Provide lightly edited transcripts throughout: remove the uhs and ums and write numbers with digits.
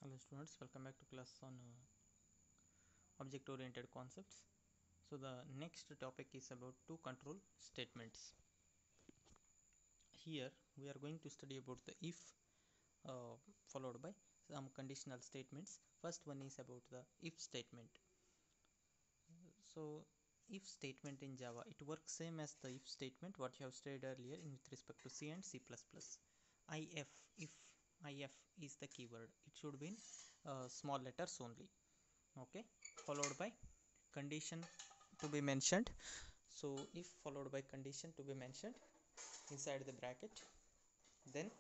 Hello students, welcome back to class on object oriented concepts. So the next topic is about two control statements. Here we are going to study about the if followed by some conditional statements. First one is about the if statement. So if statement in Java, it works same as the if statement what you have studied earlier in with respect to C and C++. If is the keyword, it should be in small letters only. Okay, followed by condition to be mentioned. So if followed by condition to be mentioned inside the bracket, then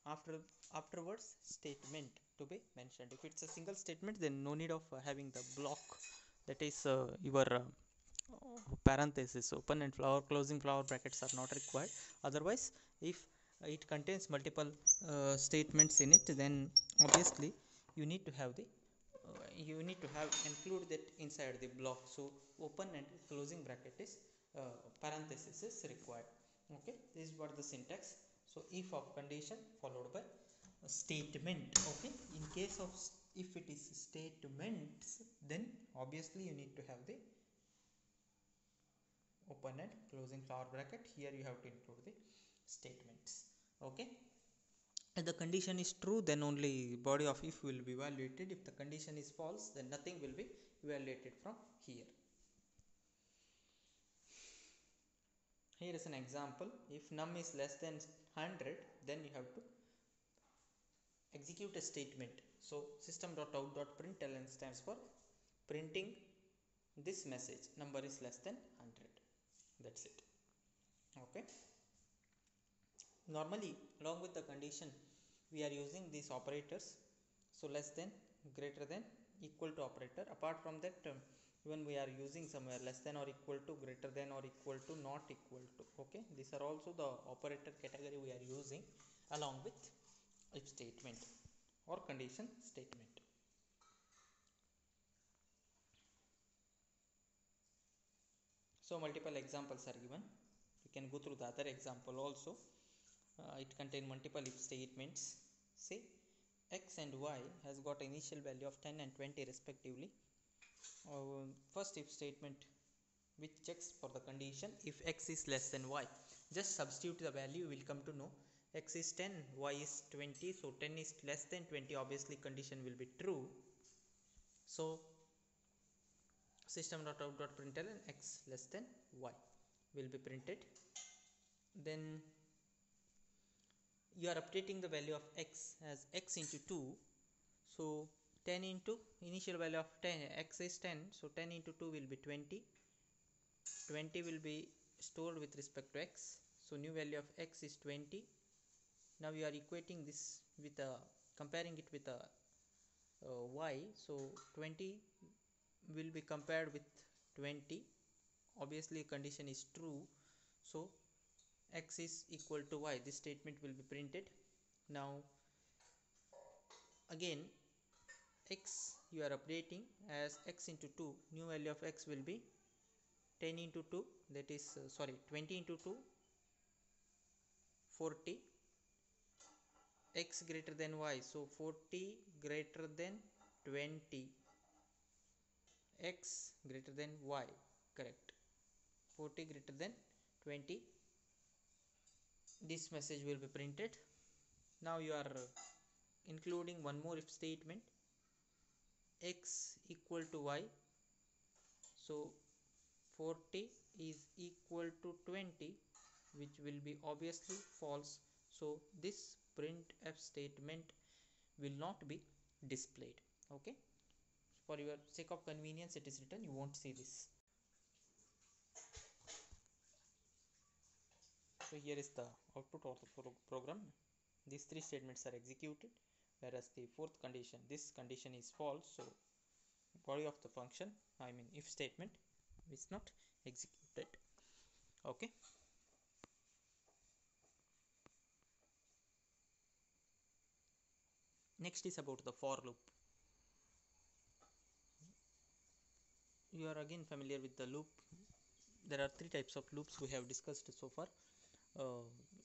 afterwards statement to be mentioned. If it's a single statement, then no need of having the block, that is your parenthesis, open and flower closing flower brackets are not required. Otherwise, if it contains multiple statements in it, then obviously you need to have the include that inside the block. So open and closing bracket is parenthesis is required. Okay, this is what the syntax. So if of condition followed by a statement. Okay, in case of if it is statements, then obviously you need to have the open and closing flower bracket. Here you have to include the statements. Okay, if the condition is true, then only body of if will be evaluated. If the condition is false, then nothing will be evaluated from here. Here is an example. If num is less than 100, then you have to execute a statement. So system.out.println stands for printing this message, number is less than 100. That's it. Okay, normally along with the condition we are using these operators. So less than, greater than, equal to operator. Apart from that, even we are using somewhere less than or equal to, greater than or equal to, not equal to. Okay, these are also the operator category we are using along with if statement or condition statement. So multiple examples are given. You can go through the other example also. It contains multiple if statements. Say x and y has got initial value of 10 and 20 respectively. First if statement which checks for the condition if x is less than y. Just substitute the value, you will come to know x is 10, y is 20. So 10 is less than 20, obviously condition will be true. So system.out.println x less than y will be printed. Then you are updating the value of x as x into 2. So 10 into initial value of 10, x is 10, so 10 into 2 will be 20. 20 will be stored with respect to x, so new value of x is 20. Now you are equating this with comparing it with y. So 20 will be compared with 20, obviously condition is true, so x is equal to y. This statement will be printed. Now again x you are updating as x into 2. New value of x will be 10 into 2, that is 20 into 2, 40. X greater than y, so 40 greater than 20, x greater than y, correct, 40 greater than 20. This message will be printed. Now you are including one more if statement, x equal to y. So 40 is equal to 20, which will be obviously false. So this printf statement will not be displayed. Okay, for your sake of convenience it is written, you won't see this. So here is the output of the program. These three statements are executed, whereas the fourth condition, this condition is false, so body of the function, I mean if statement, is not executed. Okay, next is about the for loop. You are again familiar with the loop. There are three types of loops we have discussed so far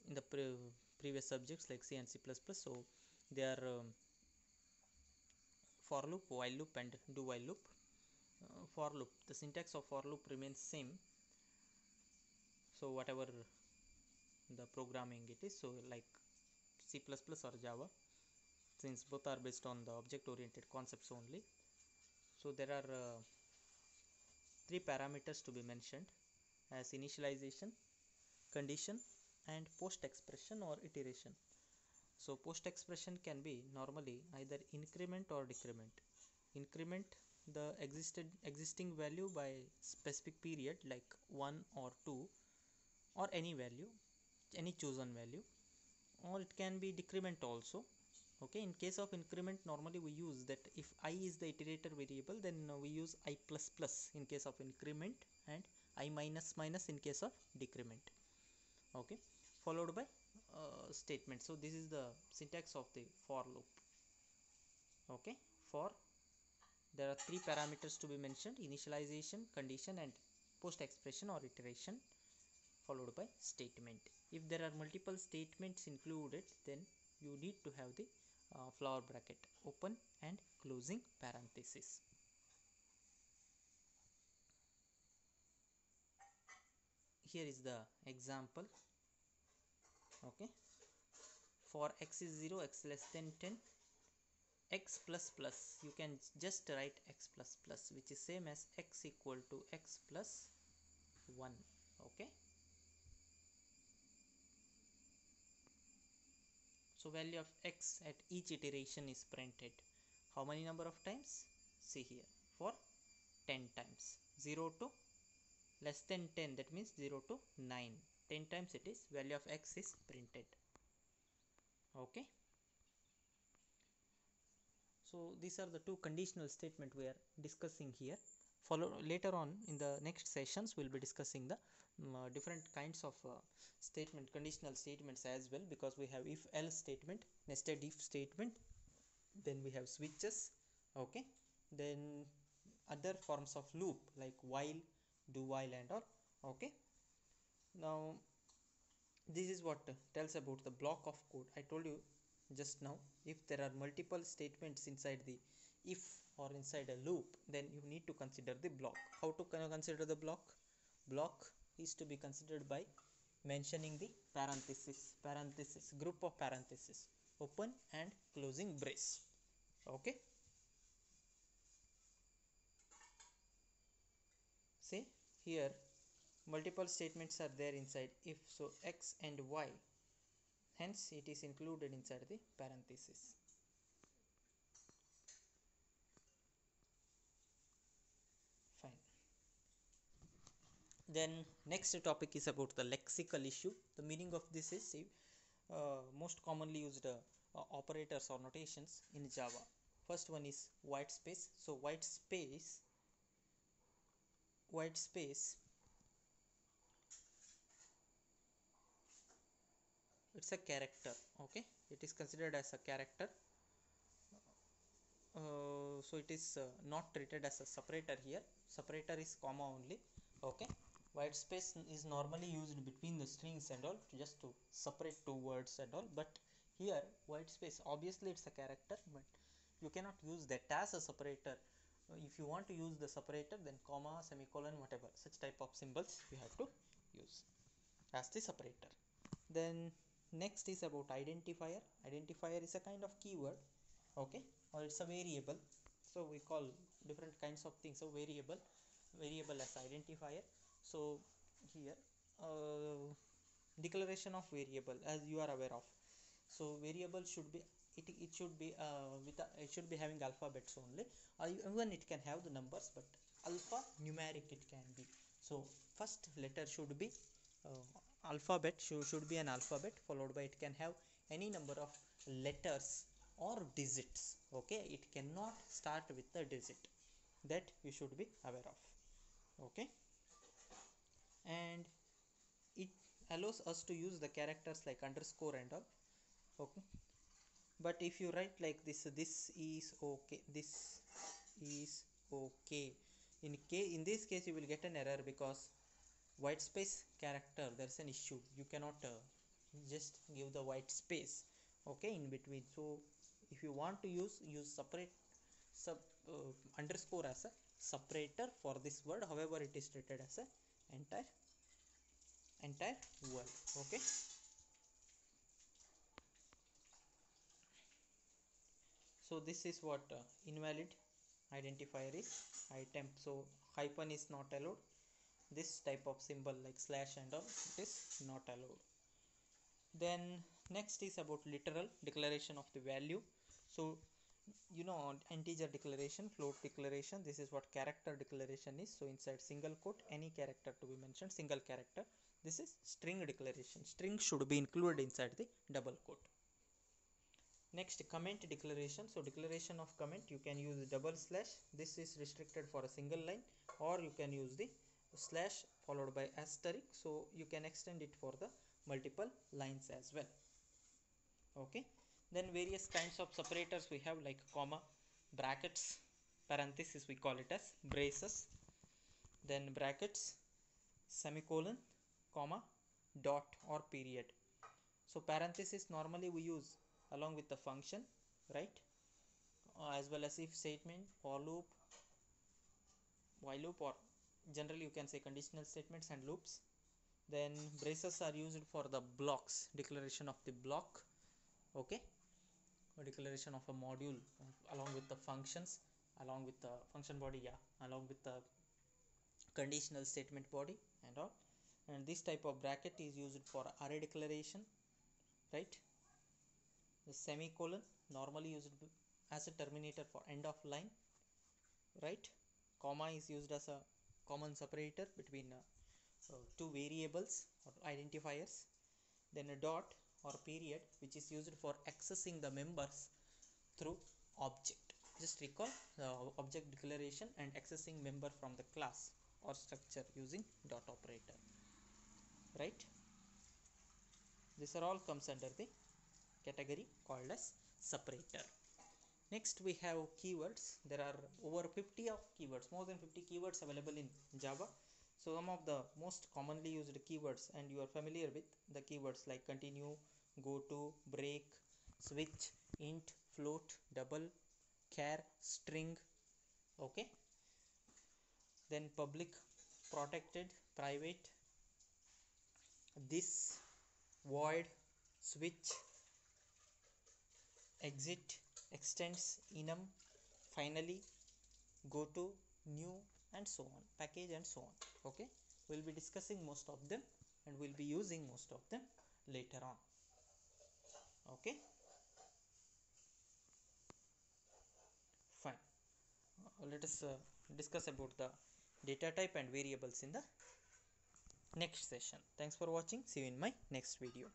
in the previous subjects like C and C++. So they are for loop, while loop and do while loop. For loop, the syntax of for loop remains same, so whatever the programming it is, so like C++ or Java, since both are based on the object oriented concepts only. So there are three parameters to be mentioned as initialization, condition and post expression or iteration. So post expression can be normally either increment or decrement. Increment the existing value by specific period like 1 or 2 or any value, any chosen value, or it can be decrement also. Okay, in case of increment normally we use that if I is the iterator variable, then we use I plus plus in case of increment and I minus minus in case of decrement. Okay, followed by statement. So this is the syntax of the for loop. Okay, for there are three parameters to be mentioned: initialization, condition and post expression or iteration, followed by statement. If there are multiple statements included, then you need to have the flower bracket, open and closing parenthesis. Here is the example. Okay, for x is 0, x less than 10, x plus plus, you can just write x plus plus, which is same as x equal to x plus 1. Okay, so value of x at each iteration is printed. How many number of times? See here, for 10 times. 0 to less than 10, that means 0 to 9. 10 times it is, value of x is printed. Okay, so these are the two conditional statement we are discussing here. Follow later on in the next sessions we'll be discussing the different kinds of statement, conditional statements as well, because we have if else statement, nested if statement, then we have switches. Okay, then other forms of loop like while, do while and all. Okay, now this is what tells about the block of code. I told you just now, if there are multiple statements inside the if or inside a loop, then you need to consider the block. How to consider the block? Block is to be considered by mentioning the parenthesis, group of parentheses, open and closing brace. Okay, say here multiple statements are there inside if, so x and y, hence it is included inside the parenthesis. Fine. Then next topic is about the lexical issue. The meaning of this is most commonly used operators or notations in Java. First one is white space. So white space it's a character. Okay, it is considered as a character. So it is not treated as a separator here. Separator is comma only. Okay, white space is normally used between the strings and all, just to separate two words and all, but here white space obviously it's a character, but you cannot use that as a separator. If you want to use the separator, then comma, semicolon, whatever such type of symbols you have to use as the separator. Then next is about identifier. Identifier is a kind of keyword. Okay, or it's a variable, so we call different kinds of things. So variable as identifier. So here declaration of variable, as you are aware of, so variable should be it should be it should be having alphabets only, even it can have the numbers, but alpha numeric it can be. So first letter should be alphabet, should be an alphabet, followed by it can have any number of letters or digits. Okay, it cannot start with a digit, that you should be aware of. Okay, and it allows us to use the characters like underscore and all. Okay, but if you write like this is okay, this is okay, in this case you will get an error, because white space character, there's an issue, you cannot just give the white space, okay, in between. So if you want to use sub underscore as a separator for this word, however it is treated as a entire word. Okay, so this is what invalid identifier is. Item, so hyphen is not allowed. This type of symbol like slash and all, it is not allowed. Then next is about literal declaration of the value. So you know, integer declaration, float declaration, this is what character declaration is. So inside single quote any character to be mentioned, single character. This is string declaration, string should be included inside the double quote. Next, comment declaration. So declaration of comment, you can use double slash, this is restricted for a single line, or you can use the slash followed by asterisk, so you can extend it for the multiple lines as well. Okay, then various kinds of separators we have, like comma, brackets, parenthesis we call it as braces, then brackets, semicolon, comma, dot or period. So parenthesis normally we use along with the function, right, as well as if statement, for loop, while loop, or generally you can say conditional statements and loops. Then braces are used for the blocks, declaration of the block. Okay, or declaration of a module along with the functions, along with the function body, yeah, along with the conditional statement body and all. And this type of bracket is used for array declaration, right. The semicolon normally used as a terminator for end of line, right. Comma is used as a common separator between two variables or identifiers. Then a dot or period, which is used for accessing the members through object. Just recall the object declaration and accessing member from the class or structure using dot operator, right. These are all comes under the category called as separator. Next we have keywords. There are over 50 of keywords, more than 50 keywords available in Java. So some of the most commonly used keywords, and you are familiar with the keywords like continue, go to, break, switch, int, float, double, char, string. Okay, then public, protected, private, this, void, switch, exit, extends, enum, finally, go to, new, and so on, package and so on. Okay, we'll be discussing most of them and we'll be using most of them later on. Okay, fine. Let us discuss about the data type and variables in the next session. Thanks for watching. See you in my next video.